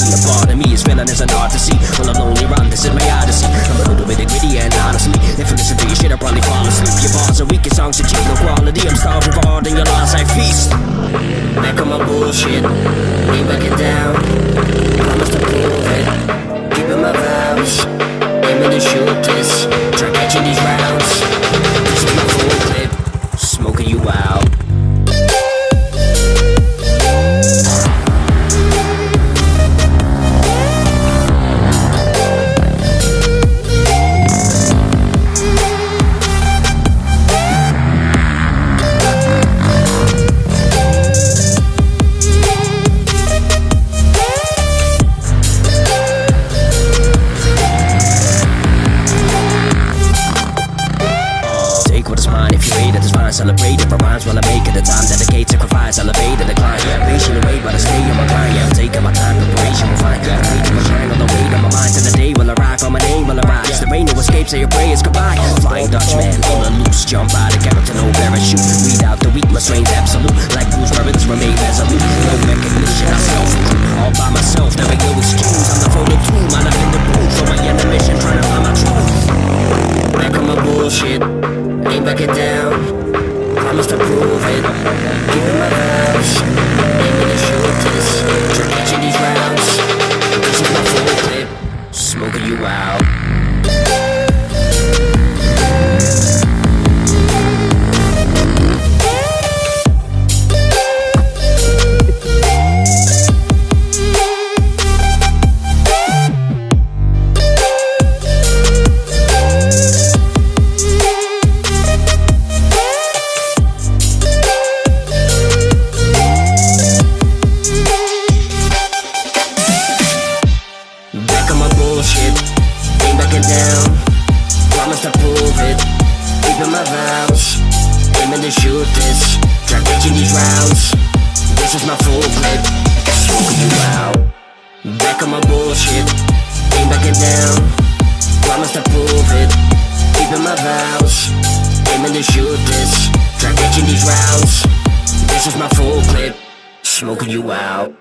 A part of me is feeling it's an art to see. Well, I'm lonely run, this is my odyssey. I'm a little bit gritty and honestly, if I listen to your shit, I'll probably fall asleep. Your bars are weak, your songs are cheap, no quality. I'm starving for art and your loss I feast. Back on my bullshit, ain't backing down. Promise to prove it, keeping my vows, aiming to shoot this, try catching these rounds. This is my full clip, smoking you out. Celebrate it for rhymes while I make it. The time dedicate, sacrifice, elevate and decline. Patient away, but I stay on my grind. Yeah, I'm taking my time, preparation will find. Yeah, reaching my shine on the weight of my mind. To the day will arrive, on my name will arise. The rain will escape, say your prayers goodbye. Flying Dutchman, on the loose, jump out of character, no parachute. Weed out the weak, my strains absolute. Like Bruce, my rhythms remain resolute. No recognition, I self-recruit. All by myself, there ain't no excuse. I'm the photo tomb, I'm in the booth. For my end mission, trying to find my truth. Back on my bullshit, ain't backing down. Promise to prove it, keeping my vows, aiming to shoot this, try catching these rounds. This is my full clip, smoking you out. Down, promise to prove it, keeping my vows, aiming to shoot this, try catching these rounds. This is my full clip, smoking you out. Back on my bullshit, ain't backing down. Promise to prove it, keeping my vows, aiming to shoot this, try catching these rounds. This is my full clip, smoking you out.